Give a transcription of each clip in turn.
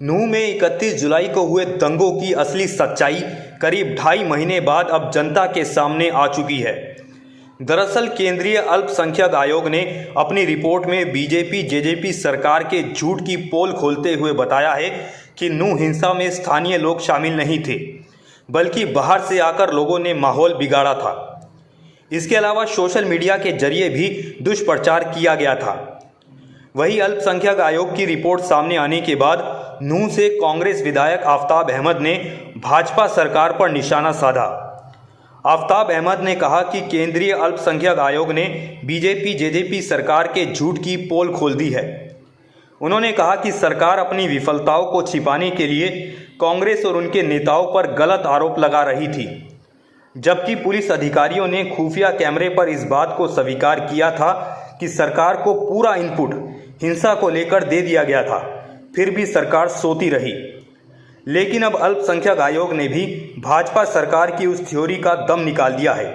नूंह में 31 जुलाई को हुए दंगों की असली सच्चाई करीब 2.5 महीने बाद अब जनता के सामने आ चुकी है। दरअसल केंद्रीय अल्पसंख्यक आयोग ने अपनी रिपोर्ट में बीजेपी जेजेपी सरकार के झूठ की पोल खोलते हुए बताया है कि नूंह हिंसा में स्थानीय लोग शामिल नहीं थे, बल्कि बाहर से आकर लोगों ने माहौल बिगाड़ा था। इसके अलावा सोशल मीडिया के जरिए भी दुष्प्रचार किया गया था। वही अल्पसंख्यक आयोग की रिपोर्ट सामने आने के बाद नूंह से कांग्रेस विधायक आफ्ताब अहमद ने भाजपा सरकार पर निशाना साधा। आफ्ताब अहमद ने कहा कि केंद्रीय अल्पसंख्यक आयोग ने बीजेपी जेजेपी सरकार के झूठ की पोल खोल दी है। उन्होंने कहा कि सरकार अपनी विफलताओं को छिपाने के लिए कांग्रेस और उनके नेताओं पर गलत आरोप लगा रही थी, जबकि पुलिस अधिकारियों ने खुफिया कैमरे पर इस बात को स्वीकार किया था कि सरकार को पूरा इनपुट हिंसा को लेकर दे दिया गया था, फिर भी सरकार सोती रही। लेकिन अब अल्पसंख्यक आयोग ने भी भाजपा सरकार की उस थ्योरी का दम निकाल दिया है,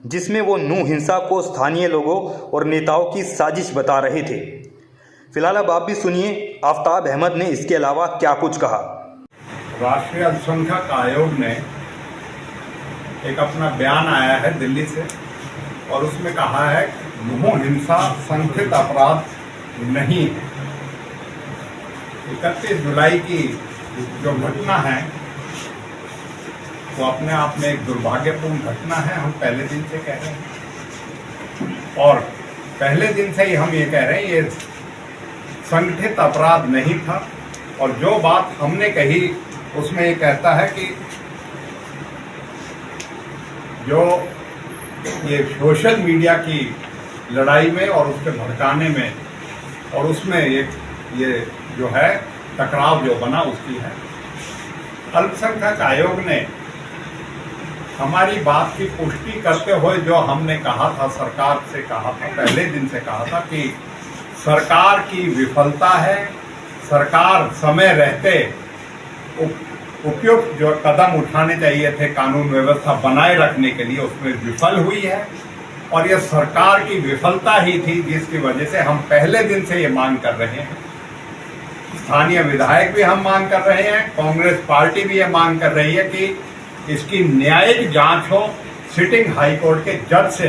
जिसमें वो नूंह हिंसा को स्थानीय लोगों और नेताओं की साजिश बता रहे थे। फिलहाल अब आप भी सुनिए आफ्ताब अहमद ने इसके अलावा क्या कुछ कहा। राष्ट्रीय अल्पसंख्यक आयोग ने एक अपना बयान आया है दिल्ली से, और उसमें कहा है नूंह हिंसा संगठित अपराध नहीं है। 31 जुलाई की जो घटना है वो अपने आप में एक दुर्भाग्यपूर्ण घटना है। हम पहले दिन से कह रहे हैं, और पहले दिन से ही हम ये कह रहे हैं ये संगठित अपराध नहीं था। और जो बात हमने कही उसमें ये कहता है कि जो ये सोशल मीडिया की लड़ाई में और उसके भड़काने में और उसमें ये जो है टकराव जो बना उसकी है। अल्पसंख्यक आयोग ने हमारी बात की पुष्टि करते हुए जो हमने कहा था, सरकार से कहा था, पहले दिन से कहा था कि सरकार की विफलता है। सरकार समय रहते उपयुक्त जो कदम उठाने चाहिए थे कानून व्यवस्था बनाए रखने के लिए, उसमें विफल हुई है। और यह सरकार की विफलता ही थी जिसकी वजह से हम पहले दिन से ये मांग कर रहे हैं। स्थानीय विधायक भी हम मांग कर रहे हैं, कांग्रेस पार्टी भी ये मांग कर रही है कि इसकी न्यायिक जांच हो सिटिंग हाईकोर्ट के जज से।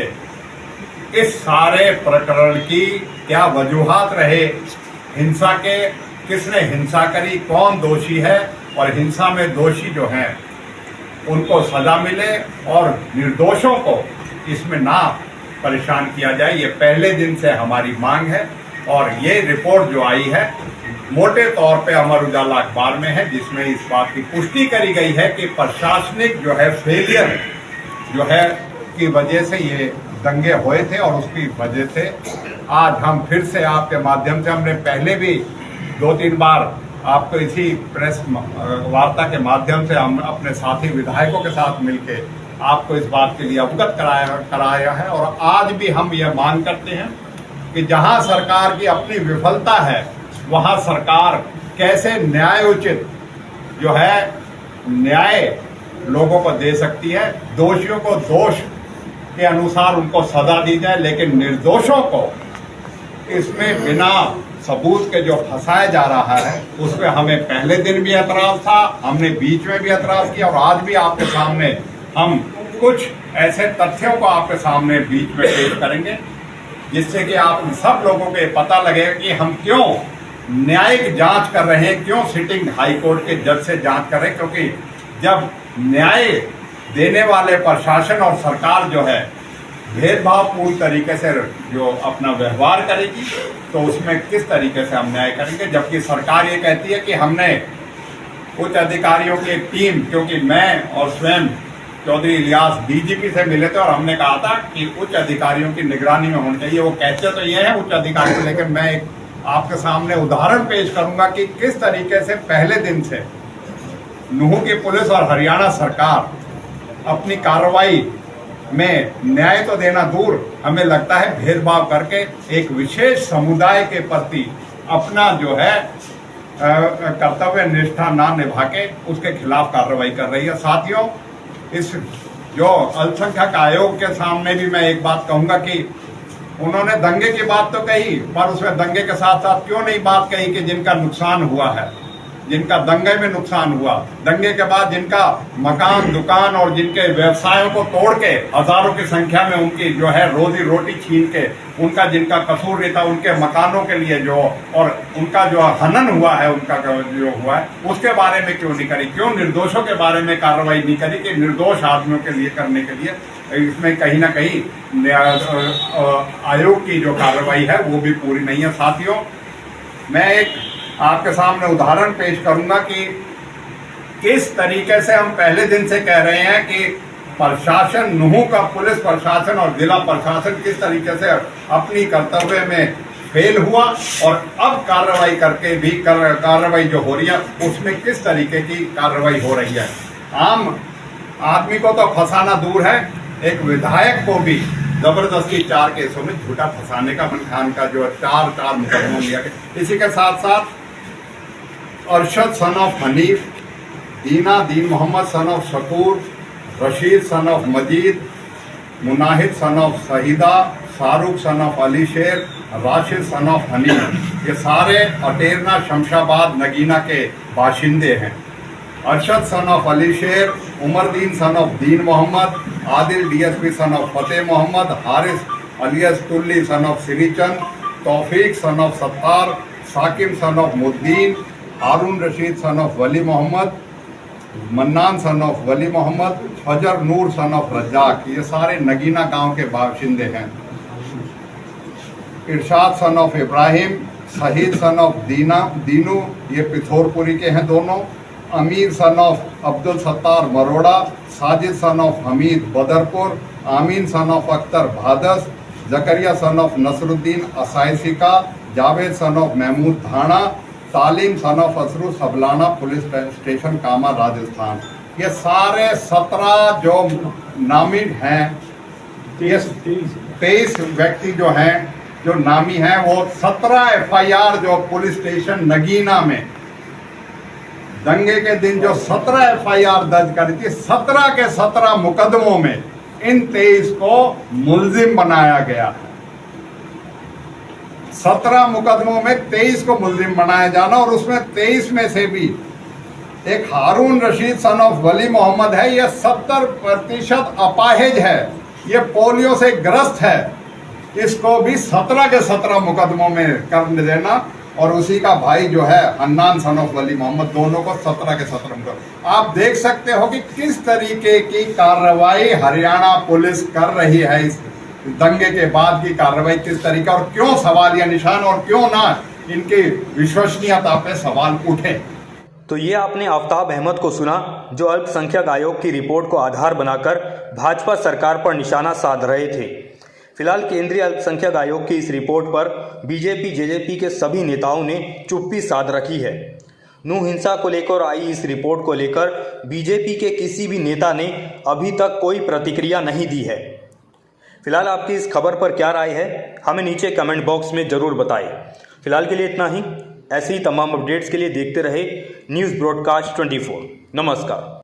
इस सारे प्रकरण की क्या वजूहात रहे, हिंसा के किसने हिंसा करी, कौन दोषी है, और हिंसा में दोषी जो हैं उनको सजा मिले और निर्दोषों को इसमें ना परेशान किया जाए। ये पहले दिन से हमारी मांग है। और ये रिपोर्ट जो आई है मोटे तौर पे अमर उजाला अखबार में है, जिसमें इस बात की पुष्टि करी गई है कि प्रशासनिक जो है फेलियर जो है की वजह से ये दंगे हुए थे। और उसकी वजह से आज हम फिर से आपके माध्यम से, हमने पहले भी 2-3 बार आपको इसी प्रेस वार्ता के माध्यम से हम अपने साथी विधायकों के साथ मिलके आपको इस बात के लिए अवगत कराया है। और आज भी हम यह मांग करते हैं कि जहां सरकार की अपनी विफलता है वहां सरकार कैसे न्यायोचित जो है न्याय लोगों को दे सकती है। दोषियों को दोष के अनुसार उनको सजा दी जाए, लेकिन निर्दोषों को इसमें बिना सबूत के जो फंसाया जा रहा है उस पर हमें पहले दिन भी एतराज था, हमने बीच में भी एतराज किया, और आज भी आपके सामने हम कुछ ऐसे तथ्यों को आपके सामने बीच में पेश करेंगे जिससे कि आप सब लोगों को पता लगेगा कि हम क्यों न्यायिक जांच कर रहे हैं, क्यों सिटिंग हाईकोर्ट के जज से जांच कर रहे हैं। क्योंकि जब न्याय देने वाले प्रशासन और सरकार जो है भेदभावपूर्ण तरीके से जो अपना व्यवहार करेगी तो उसमें किस तरीके से हम न्याय करेंगे। जबकि सरकार ये कहती है कि हमने उच्च अधिकारियों की एक टीम, क्योंकि मैं और स्वयं चौधरी इलियास डीजीपी से मिले थे और हमने कहा था कि उच्च अधिकारियों की निगरानी में होनी चाहिए। वो कहते तो ये है उच्च अधिकारी को, लेकिन मैं एक आपके सामने उदाहरण पेश करूंगा कि किस तरीके से पहले दिन से नूंह की पुलिस और हरियाणा सरकार अपनी कार्रवाई में न्याय तो देना दूर, हमें लगता है भेदभाव करके एक विशेष समुदाय के प्रति अपना जो है कर्तव्य निष्ठा ना निभा के उसके खिलाफ कार्रवाई कर रही है। साथियों, इस जो अल्पसंख्यक आयोग के सामने भी मैं एक बात कहूंगा कि उन्होंने दंगे की बात तो कही, पर उसमें दंगे के साथ साथ क्यों नहीं बात कही कि जिनका नुकसान हुआ है, जिनका दंगे में नुकसान हुआ, दंगे के बाद जिनका मकान, दुकान और जिनके व्यवसायों को तोड़ के हजारों की संख्या में उनकी जो है रोजी रोटी छीन के उनका जिनका कसूर नहीं था, उनके मकानों के लिए जो और उनका जो हनन हुआ है, उनका जो हुआ है, उसके बारे में क्यों नहीं करी? क्यों निर्दोषों के बारे में कार्रवाई नहीं करी कि निर्दोष आदमियों के लिए करने के लिए? इसमें कहीं ना कहीं आयोग की जो कार्रवाई है वो भी पूरी नहीं है। साथियों, मैं एक आपके सामने उदाहरण पेश करूंगा कि किस तरीके से हम पहले दिन से कह रहे हैं कि प्रशासन, नूहू का पुलिस प्रशासन और जिला प्रशासन किस तरीके से अपनी कर्तव्य में फेल हुआ और अब कार्रवाई करके भी कार्रवाई जो हो रही है उसमें किस तरीके की कार्रवाई हो रही है। आम आदमी को तो फंसाना दूर है, एक विधायक को भी जबरदस्ती 4 केसों में झूठा फंसाने का खान का जो 4 मुकदमों लिया गया। इसी के साथ साथ Arshad son of Hanif, Dina Deen Mohammad son of Shakoor, Rashid son of Majid, Munahid son of Shahida, Shahrukh son of Ali Sher, Rashid sun of Hanif, ये सारे अटेरना शमशाबाद नगीना के बाशिंदे हैं। अरशद सन ऑफ अली शेर, Umardeen son of Deen Mohammad, Adil DSP son of Fateh Mohammad, Haris alias Tulli son of Shrichand, Taufiq son of Sattar, Saqib son of Muddin, Haroon Rashid son of Wali Mohammad, Mannan son of Wali Mohammad, Fajar Noor son of Razzaq, ये सारे नगीना गांव के बाशिंदे हैं। इरशाद सन ऑफ इब्राहिम, शहीद सन ऑफ दीनू, ये पिथौरपुरी के हैं दोनों। Amir son of Abdul Sattar Maroda, Sajid son of Hamid Badarpur, Amin son of Akhtar Bhadas, Zakariya son of Nasruddin असाइसी का, जावेद सन ऑफ महमूद थाना, Talim son of Asru Sablana police station Kama Rajasthan. ये सारे 17 जो नामित हैं, 23 व्यक्ति जो हैं जो नामी हैं, वो 17 FIR जो पुलिस स्टेशन नगीना में दंगे के दिन जो 17 FIR दर्ज करी थी, 17 के 17 मुकदमों में इन 23 को मुल्जिम बनाया गया। 17 मुकदमों में 23 को मुल्जिम बनाया जाना और उसमें 23 में से भी एक हारून रशीद सन ऑफ वली मोहम्मद है, यह 70% अपाहिज है, ये पोलियो से ग्रस्त है, इसको भी 17 के 17 मुकदमों में कर देना और उसी का भाई जो है हन्नान सन ऑफ वली मोहम्मद, दोनों को 17 के 17 मुकदमे। आप देख सकते हो कि किस तरीके की कार्रवाई हरियाणा पुलिस कर रही है। इस दंगे के बाद की कार्रवाई किस तरीके और क्यों सवालिया निशान और क्यों ना इनकी विश्वसनीयता पे सवाल उठे। तो ये आपने आफ्ताब अहमद को सुना, जो अल्पसंख्यक आयोग की रिपोर्ट को आधार बनाकर भाजपा सरकार पर निशाना साध रहे थे। फिलहाल केंद्रीय अल्पसंख्यक आयोग की इस रिपोर्ट पर बीजेपी जेजेपी के सभी नेताओं ने चुप्पी साध रखी है। नूह हिंसा को लेकर आई इस रिपोर्ट को लेकर बीजेपी के किसी भी नेता ने अभी तक कोई प्रतिक्रिया नहीं दी है। फिलहाल आपकी इस खबर पर क्या राय है, हमें नीचे कमेंट बॉक्स में ज़रूर बताएं। फिलहाल के लिए इतना ही। ऐसे ही तमाम अपडेट्स के लिए देखते रहे न्यूज़ ब्रॉडकास्ट 24। नमस्कार।